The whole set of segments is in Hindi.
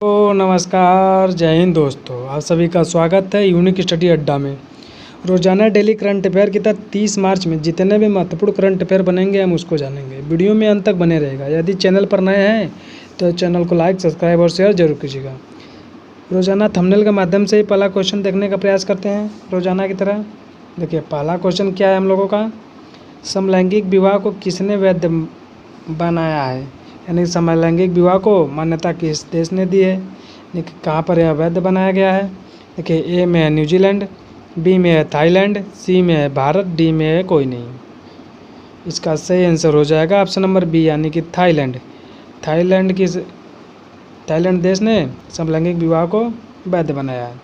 तो नमस्कार, जय हिंद दोस्तों। आप सभी का स्वागत है यूनिक स्टडी अड्डा में। रोजाना डेली करंट अफेयर की तहत 30 मार्च में जितने भी महत्वपूर्ण करंट अफेयर बनेंगे हम उसको जानेंगे। वीडियो में अंत तक बने रहेगा। यदि चैनल पर नए हैं तो चैनल को लाइक, सब्सक्राइब और शेयर जरूर कीजिएगा। रोजाना थंबनेल के माध्यम से ही पहला क्वेश्चन देखने का प्रयास करते हैं रोजाना की तरह। देखिए पहला क्वेश्चन क्या है हम लोगों का, समलैंगिक विवाह को किसने वैध बनाया है, यानी समलैंगिक विवाह को मान्यता किस देश ने दी है, देखिए कहाँ पर यह वैध बनाया गया है। देखिए ए में है न्यूजीलैंड, बी में है थाईलैंड, सी में है भारत, डी में है कोई नहीं। इसका सही आंसर हो जाएगा ऑप्शन नंबर बी, यानी कि थाईलैंड। थाईलैंड देश ने समलैंगिक विवाह को वैध बनाया है।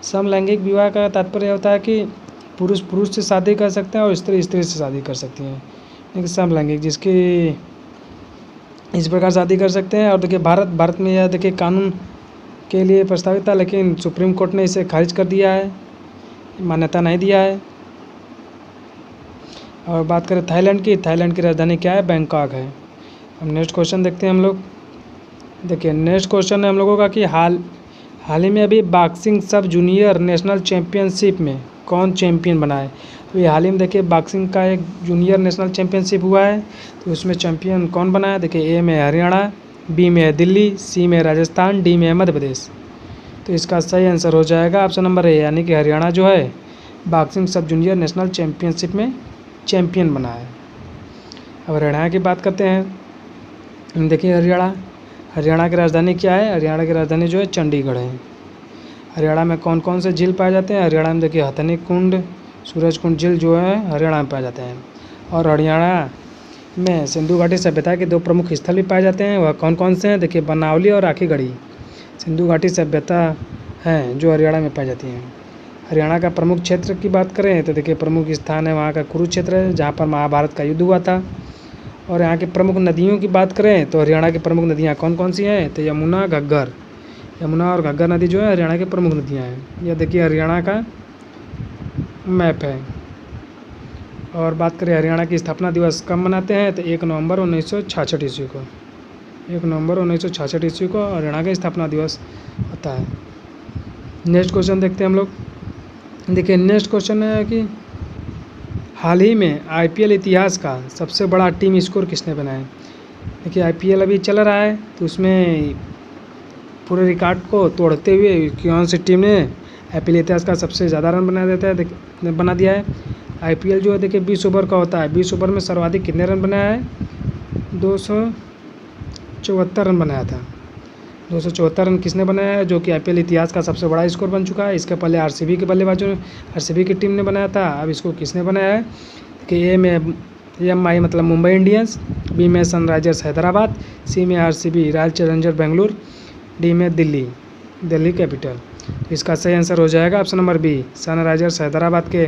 समलैंगिक विवाह का तात्पर्य होता है कि पुरुष पुरुष से शादी कर सकते हैं और स्त्री स्त्री से शादी कर सकती हैं, लेकिन समलैंगिक जिसकी इस प्रकार शादी कर सकते हैं। और देखिए भारत में यह देखिए कानून के लिए प्रस्तावित था, लेकिन सुप्रीम कोर्ट ने इसे खारिज कर दिया है, मान्यता नहीं दिया है। और बात करें थाईलैंड की राजधानी क्या है, बैंकॉक है। अब नेक्स्ट क्वेश्चन देखते हैं हम लोग। देखिए नेक्स्ट क्वेश्चन है हम लोगों का कि हाल ही में अभी बॉक्सिंग सब जूनियर नेशनल चैम्पियनशिप में कौन चैम्पियन बना है। अभी हाल ही में देखिए बॉक्सिंग का एक जूनियर नेशनल चैम्पियनशिप हुआ है, तो उसमें चैम्पियन कौन बना है। देखिए ए में हरियाणा, बी में है दिल्ली, सी में राजस्थान, डी में है मध्य प्रदेश। तो इसका सही आंसर हो जाएगा ऑप्शन नंबर ए, यानी कि हरियाणा जो है बॉक्सिंग सब जूनियर नेशनल चैम्पियनशिप में चैम्पियन बना है। अब हरियाणा की बात करते हैं। देखिए हरियाणा की राजधानी क्या है, हरियाणा की राजधानी जो है चंडीगढ़ है। हरियाणा में कौन कौन से झील पाए जाते हैं, हरियाणा में देखिए हथनी कुंड, सूरज कुंड झील जो है हरियाणा में पाए जाते हैं। और हरियाणा में सिंधु घाटी सभ्यता के 2 प्रमुख स्थल भी पाए जाते हैं, वह कौन कौन से हैं। देखिए बनावली और आखीगढ़ी सिंधु घाटी सभ्यता हैं जो हरियाणा में पाई जाती हैं। हरियाणा का प्रमुख क्षेत्र की बात करें तो देखिए प्रमुख स्थान है वहाँ का कुरुक्षेत्र है, जहाँ पर महाभारत का युद्ध हुआ था। और यहाँ की प्रमुख नदियों की बात करें तो हरियाणा की प्रमुख नदियाँ कौन कौन सी हैं, तो यमुना और घग्गर नदी जो है हरियाणा की प्रमुख नदियाँ हैं। यह देखिए हरियाणा का मैप है। और बात करें हरियाणा की स्थापना दिवस कब मनाते हैं, तो 1 नवंबर 1966 ईस्वी को। 1 नवंबर 1966 ईस्वी को हरियाणा का स्थापना दिवस होता है। नेक्स्ट क्वेश्चन देखते हैं हम लोग। देखिए नेक्स्ट क्वेश्चन है कि हाल ही में आईपीएल इतिहास का सबसे बड़ा टीम स्कोर किसने बनाया। देखिए आईपीएल अभी चल रहा है, तो उसमें पूरे रिकॉर्ड को तोड़ते हुए कौन सी टीम ने आईपीएल इतिहास का सबसे ज़्यादा रन बना दिया है। आईपीएल जो है देखिए 20 ओवर का होता है। 20 ओवर में सर्वाधिक कितने रन बनाया है, 274 रन बनाया था। 274 रन किसने बनाया है, जो कि आईपीएल इतिहास का सबसे बड़ा स्कोर बन चुका है। इसके पहले आरसीबी के बल्लेबाजों आरसीबी की टीम ने बनाया था, अब इसको किसने बनाया है कि ए में एमआई मतलब मुंबई इंडियंस, बी में सनराइजर्स हैदराबाद, सी में RCB Royal Challenger Bengaluru, D में दिल्ली कैपिटल। इसका सही आंसर हो जाएगा option number B, Sunrisers Hyderabad के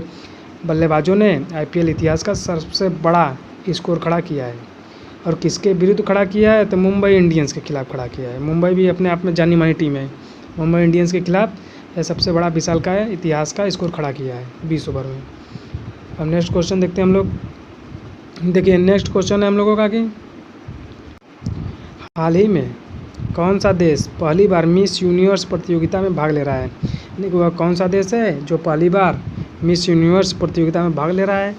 बल्लेबाजों ने आईपीएल इतिहास का सबसे बड़ा स्कोर खड़ा किया है। और किसके विरुद्ध खड़ा किया है, तो मुंबई इंडियंस के खिलाफ खड़ा किया है। मुंबई भी अपने आप में जानी मानी टीम है। मुंबई इंडियंस के खिलाफ यह सबसे बड़ा विशालकाय इतिहास का स्कोर खड़ा किया है 20 ओवर में। अब नेक्स्ट क्वेश्चन देखते हैं हम लोग। देखिए नेक्स्ट क्वेश्चन है हम लोगों का कि हाल ही में कौन सा देश पहली बार मिस यूनिवर्स प्रतियोगिता में भाग ले रहा है। देखिए वह कौन सा देश है जो पहली बार मिस यूनिवर्स प्रतियोगिता में भाग ले रहा है।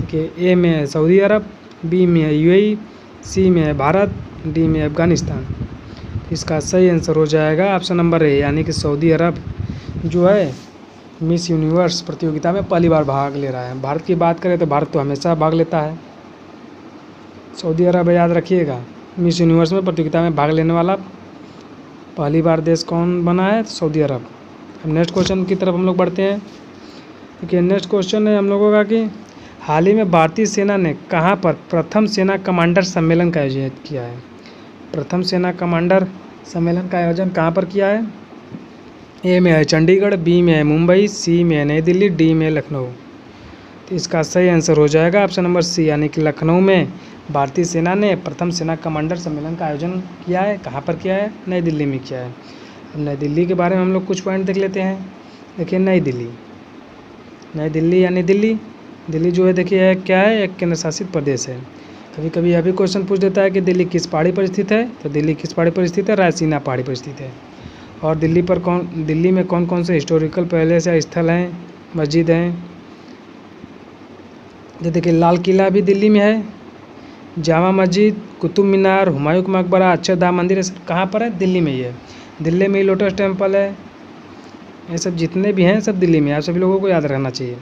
देखिए ए में है सऊदी अरब, बी में है यूएई, सी में है भारत, डी में अफगानिस्तान। इसका सही आंसर हो जाएगा ऑप्शन नंबर ए, यानी कि सऊदी अरब जो है मिस यूनिवर्स प्रतियोगिता में पहली बार भाग ले रहा है। भारत की बात करें तो भारत तो हमेशा भाग लेता है। सऊदी अरब याद रखिएगा, मिस यूनिवर्स में प्रतियोगिता में भाग लेने वाला पहली बार देश कौन बना है, सऊदी अरब। अब नेक्स्ट क्वेश्चन की तरफ हम लोग बढ़ते हैं। देखिए नेक्स्ट क्वेश्चन है हम लोगों का कि हाल ही में भारतीय सेना ने कहाँ पर प्रथम सेना कमांडर सम्मेलन का आयोजन किया है। प्रथम सेना कमांडर सम्मेलन का आयोजन कहाँ पर किया है। ए में है चंडीगढ़, बी में है मुंबई, सी में है नई दिल्ली, डी में लखनऊ। तो इसका सही आंसर हो जाएगा ऑप्शन नंबर सी, यानी कि लखनऊ में भारतीय सेना ने प्रथम सेना कमांडर सम्मेलन का आयोजन किया है। कहाँ पर किया है, नई दिल्ली में किया है। अब नई दिल्ली के बारे में हम लोग कुछ पॉइंट देख लेते हैं। देखिए नई दिल्ली यानी दिल्ली जो है देखिए है क्या है, एक केंद्र शासित प्रदेश है। कभी कभी यह भी क्वेश्चन पूछ देता है कि दिल्ली किस पहाड़ी पर स्थित है, तो दिल्ली किस पहाड़ी पर स्थित है, रायसीना पहाड़ी पर स्थित है। और दिल्ली में कौन कौन से हिस्टोरिकल पैलेस या स्थल हैं, मस्जिद हैं? तो देखिए लाल किला भी दिल्ली में है, जामा मस्जिद, कुतुब मीनार, हुमायूं का मकबरा, अक्षरधाम मंदिर, ये सब कहाँ पर है? दिल्ली में ही है। दिल्ली में ही लोटस टेम्पल है। ये सब जितने भी हैं सब दिल्ली में, आप सभी लोगों को याद रहना चाहिए।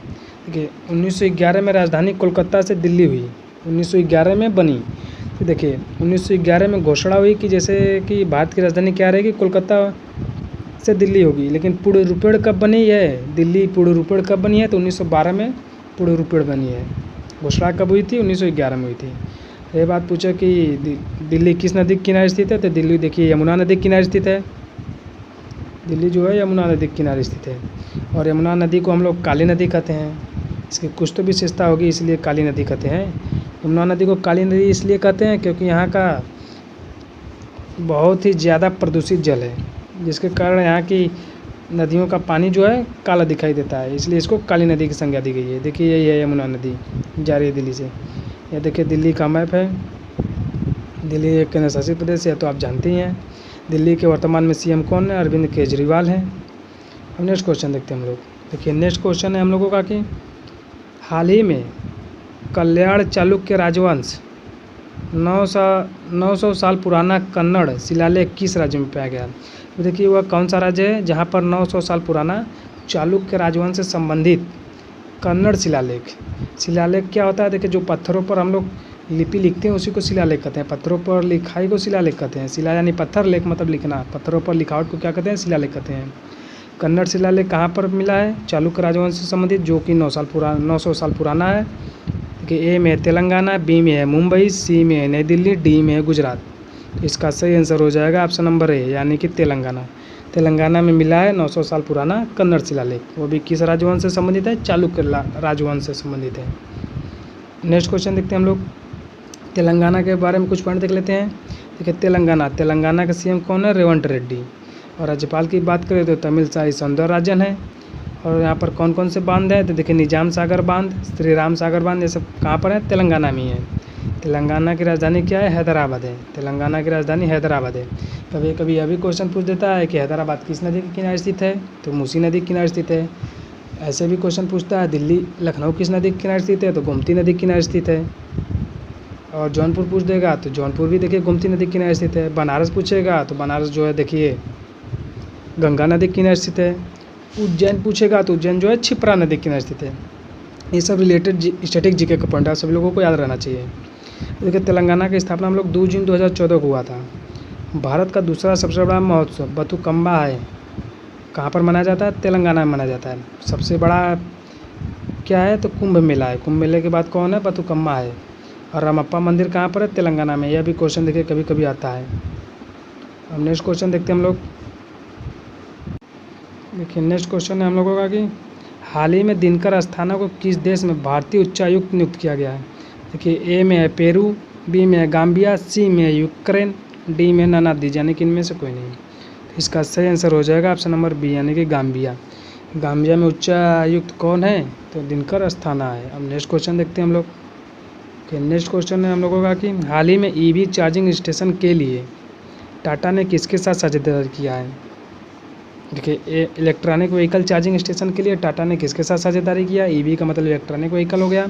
देखिए 1911 में राजधानी कोलकाता से दिल्ली हुई, 1911 में बनी। तो देखिए 1911 में घोषणा हुई कि जैसे कि भारत की राजधानी क्या रहेगी, कोलकाता से दिल्ली होगी। लेकिन पूर्ण रूपेण कब बनी है? दिल्ली पूर्ण रूपेण कब बनी है? तो 1912 में पूर्ण रूपेण बनी है। घोषणा कब हुई थी? 1911 में हुई थी। ये बात पूछा कि दिल्ली किस नदी के किनारे स्थित है? तो दिल्ली देखिए यमुना नदी के किनारे स्थित है। दिल्ली जो है यमुना नदी के किनारे स्थित है। और यमुना नदी को हम लोग काली नदी कहते हैं। इसकी कुछ तो विशेषता होगी, इसलिए काली नदी कहते हैं। यमुना नदी को काली नदी इसलिए कहते हैं क्योंकि यहाँ का बहुत ही ज़्यादा प्रदूषित जल है, जिसके कारण यहाँ की नदियों का पानी जो है काला दिखाई देता है, इसलिए इसको काली नदी की संज्ञा दी गई है। देखिए यही है यमुना नदी जा रही है दिल्ली से। यह देखिए दिल्ली का मैप है। दिल्ली एक केंद्र शासित प्रदेश है, तो आप जानते ही हैं। दिल्ली के वर्तमान में सीएम कौन है? अरविंद केजरीवाल हैं। अब नेक्स्ट क्वेश्चन देखते हैं हम लोग। देखिए नेक्स्ट क्वेश्चन है हम लोगों का कि हाल ही में कल्याण चालुक्य राजवंश 900 साल पुराना कन्नड़ शिलालेख किस राज्य में पाया गया? तो देखिए वह कौन सा राज्य है जहाँ पर 900 साल पुराना चालुक्य राजवंश से संबंधित कन्नड़ शिलालेख क्या होता है? देखिए जो पत्थरों पर हम लोग लिपि लिखते हैं उसी को शिलालेख कहते हैं। पत्थरों पर लिखाई को शिलालेख कहते हैं। शिला यानी पत्थर, लेख मतलब लिखना। पत्थरों पर लिखावट को क्या कहते हैं? शिलालेख कहते हैं। कन्नड़ शिलालेख कहाँ पर मिला है? चालुक्य राजवंश से संबंधित, जो कि 900 साल पुराना है। देखिए ए में है तेलंगाना, बी में है मुंबई, सी में है नई दिल्ली, डी में है गुजरात। तो इसका सही आंसर हो जाएगा ऑप्शन नंबर ए, यानी कि तेलंगाना। तेलंगाना में मिला है 900 साल पुराना कन्नड़ शिलालेख। वो भी किस राजवंश से संबंधित है? चालुक्य राजवंश से संबंधित है। नेक्स्ट क्वेश्चन देखते हैं हम लोग। तेलंगाना के बारे में कुछ पॉइंट देख लेते हैं। देखिए तेलंगाना का सीएम कौन है? रेवंत रेड्डी। और राज्यपाल की बात करें तो तमिलसाई सौंदरराजन है। और यहाँ पर कौन कौन से बांध हैं? तो देखिए निजाम सागर बांध, श्री राम सागर बांध, ये सब कहाँ पर है? तेलंगाना में ही है। तेलंगाना की राजधानी क्या है? हैदराबाद है। तेलंगाना की राजधानी हैदराबाद है। कभी कभी यह भी क्वेश्चन पूछ देता है कि हैदराबाद किस नदी के किनारे स्थित है? तो मूसी नदी के किनारे स्थित है। ऐसे भी क्वेश्चन पूछता है दिल्ली लखनऊ किस नदी के किनारे स्थित है? तो गोमती नदी के किनारे स्थित है। और जौनपुर पूछ देगा तो जौनपुर भी देखिए गोमती नदी के किनारे स्थित है। बनारस पूछेगा तो बनारस जो है देखिए गंगा नदी के किनारे स्थित है। उज्जैन पूछेगा तो उज्जैन जो है क्षिप्रा नदी के किनारे स्थित है। ये सब रिलेटेड स्टैटिक जीके का पॉइंट है, सभी लोगों को याद रहना चाहिए। देखिए तेलंगाना की स्थापना हम लोग 2 जून 2014 को हुआ था। भारत का दूसरा सबसे बड़ा महोत्सव बथुकम्बा है, कहाँ पर मनाया जाता है? तेलंगाना में मनाया जाता है। सबसे बड़ा क्या है? तो कुंभ मेला है। कुंभ मेले के बाद कौन है? बथुकम्बा है। और रामप्पा मंदिर कहाँ पर है? तेलंगाना में। यह भी क्वेश्चन देखिए कभी कभी आता है। अब नेक्स्ट क्वेश्चन देखते हैं हम लोग। देखिए नेक्स्ट क्वेश्चन है हम लोगों का कि हाल ही में दिनकर अस्थाना को किस देश में भारतीय उच्चायुक्त नियुक्त किया गया है? देखिए ए में है पेरू, बी में है गाम्बिया, सी में है यूक्रेन, डी में नानादी, यानी कि इनमें से कोई नहीं। तो इसका सही आंसर हो जाएगा ऑप्शन नंबर बी, यानी कि गाम्बिया। गाम्बिया में उच्चायुक्त कौन है? तो दिनकर अस्थाना है। अब नेक्स्ट क्वेश्चन देखते हैं हम लोग। नेक्स्ट क्वेश्चन है हम लोगों का कि हाल ही में ईवी चार्जिंग स्टेशन के लिए टाटा ने किसके साथ साझेदारी किया है? देखिए इलेक्ट्रॉनिक व्हीकल चार्जिंग स्टेशन के लिए टाटा ने किसके साथ साझेदारी किया? ईवी का मतलब इलेक्ट्रॉनिक व्हीकल हो गया।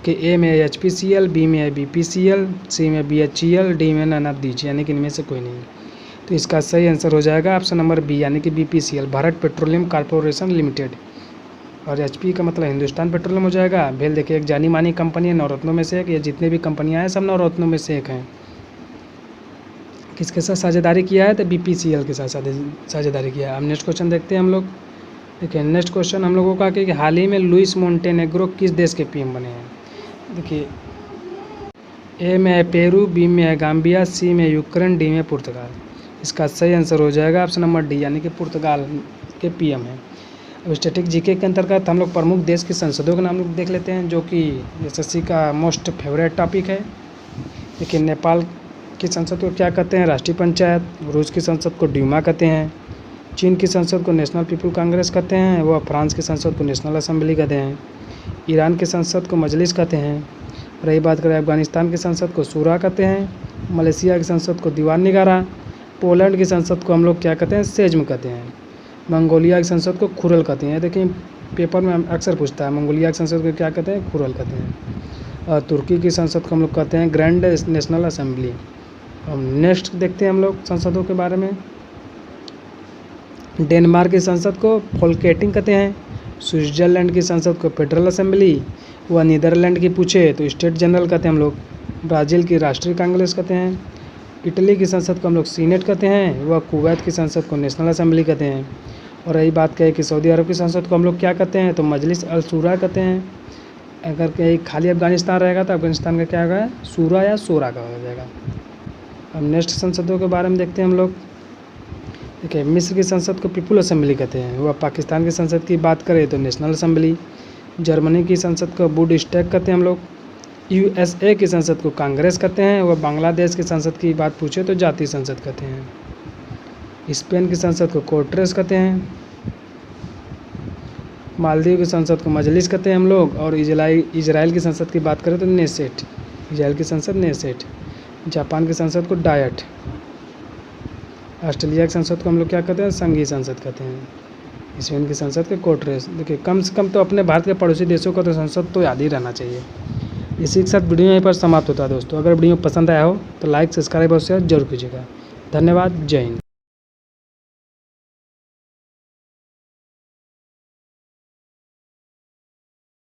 कि ए में है HPCL, बी में है BPCL, सी में BHEL, डी में नानादीज, यानी कि इनमें से कोई नहीं। तो इसका सही आंसर हो जाएगा ऑप्शन नंबर बी, यानी कि BPCL, Bharat petroleum corporation limited. और HP का मतलब हिंदुस्तान पेट्रोलियम हो जाएगा। भेल देखिए एक जानी मानी कंपनी है, नवरत्नों में से एक। ये जितने भी कंपनियां हैं सब नवरत्नों में से एक हैं। किसके साथ साझेदारी किया है? तो BPCL के साथ साझेदारी किया है। अब नेक्स्ट क्वेश्चन देखते हैं हम लोग। देखिए नेक्स्ट क्वेश्चन हम लोगों का कि हाल ही में लुइस मोंटेनेग्रो किस देश के PM बने हैं? देखिए ए में है पेरू, बी में है गाम्बिया, सी में यूक्रेन, डी में पुर्तगाल। इसका सही आंसर हो जाएगा ऑप्शन नंबर डी, यानी कि पुर्तगाल के PM हैं। अब स्टैटिक जीके के अंतर्गत हम लोग प्रमुख देश की संसदों के नाम लोग देख लेते हैं, जो कि SSC का मोस्ट फेवरेट टॉपिक है। देखिए नेपाल की संसद को क्या कहते हैं? राष्ट्रीय पंचायत। रूस की संसद को ड्यूमा कहते हैं। चीन की संसद को नेशनल पीपल कांग्रेस कहते हैं। वह फ्रांस की संसद को नेशनल असेंबली कहते हैं। ईरान की संसद को मजलिस कहते हैं। रही बात करें अफगानिस्तान की संसद को शूरा कहते हैं। मलेशिया की संसद को दीवान निगारा। पोलैंड की संसद को हम लोग क्या कहते हैं, सेज्म कहते हैं। मंगोलिया की संसद को खुरल कहते हैं। देखिए पेपर में अक्सर पूछता है, मंगोलिया की संसद को क्या कहते हैं, खुरल कहते हैं। और तुर्की की संसद को हम लोग कहते हैं ग्रैंड नेशनल असेंबली। हम नेक्स्ट देखते हैं हम लोग संसदों के बारे में। डेनमार्क की संसद को फोल्केटिंग कहते हैं। स्विट्जरलैंड की संसद को फेडरल असेंबली। व नीदरलैंड की पूछे तो स्टेट जनरल कहते हैं हम लोग। ब्राज़ील की राष्ट्रीय कांग्रेस कहते हैं। इटली की संसद को हम लोग सीनेट कहते हैं। व कुवैत की संसद को नेशनल असेंबली कहते हैं। और यही बात कहे कि सऊदी अरब की संसद को हम लोग क्या कहते हैं, तो मजलिस अल शूरा कहते हैं। अगर कहीं खाली अफगानिस्तान रहेगा तो अफगानिस्तान का क्या होगा, शूरा या शोरा का हो जाएगा। अब नेक्स्ट संसदों के बारे में देखते हैं हम लोग। देखिए मिस्र की संसद को पीपुल असेंबली कहते हैं। वह पाकिस्तान की संसद की बात करें तो नेशनल असेंबली। जर्मनी की संसद को बुंडेस्टैग कहते हैं हम लोग। यूएसए की संसद को कांग्रेस कहते हैं। वह बांग्लादेश की संसद की बात पूछे तो जातीय संसद कहते हैं। स्पेन की संसद को कोर्ट्रेस कहते हैं। मालदीव की संसद को मजलिस कहते हैं हम लोग। और इजराइल की संसद की बात करें तो नेसेट, इजराइल की संसद नेसेट। जापान की संसद को डायट। ऑस्ट्रेलिया की संसद को हम लोग क्या कहते हैं, संघीय संसद कहते हैं। स्पेन की संसद के कोर्ट्रेस। देखिए कम से कम तो अपने भारत के पड़ोसी देशों का तो संसद तो याद ही रहना चाहिए। इसी के साथ वीडियो यहीं पर समाप्त होता है दोस्तों। अगर वीडियो पसंद आया हो तो लाइक, सब्सक्राइब और शेयर जरूर कीजिएगा। धन्यवाद। जय हिंद।